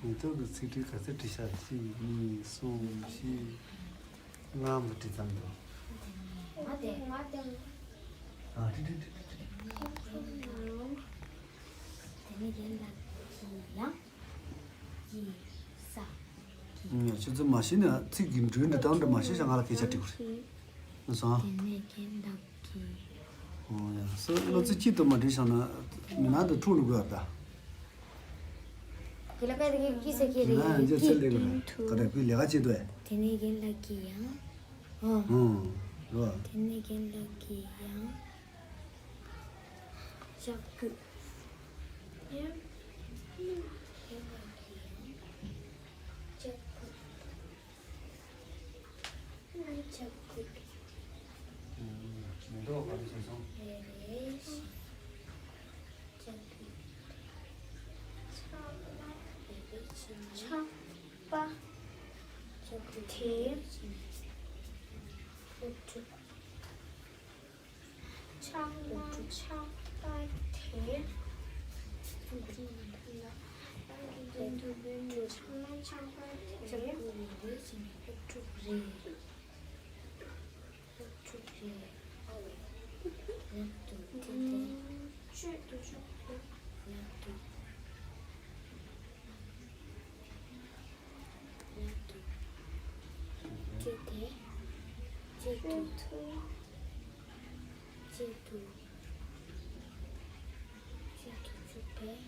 Itu the city kasi tisha si ni so si ngam tisan do. Ah, 진짜 맛이네. 지금 드는데 다운데 맛이 장하라 개차티 그래. 그래서 야, 너 지치도 마디잖아. 미나도 투는 거다. 그래가지고 기세기를 나 이제 쓸래 그래. 그래, 그 내가 지도해. 되네긴 럭키야. 좋아. 되네긴 럭키야. 자꾸 너 가르쳐서. 차빠 대 창마 차빠 대 창마 차빠 제도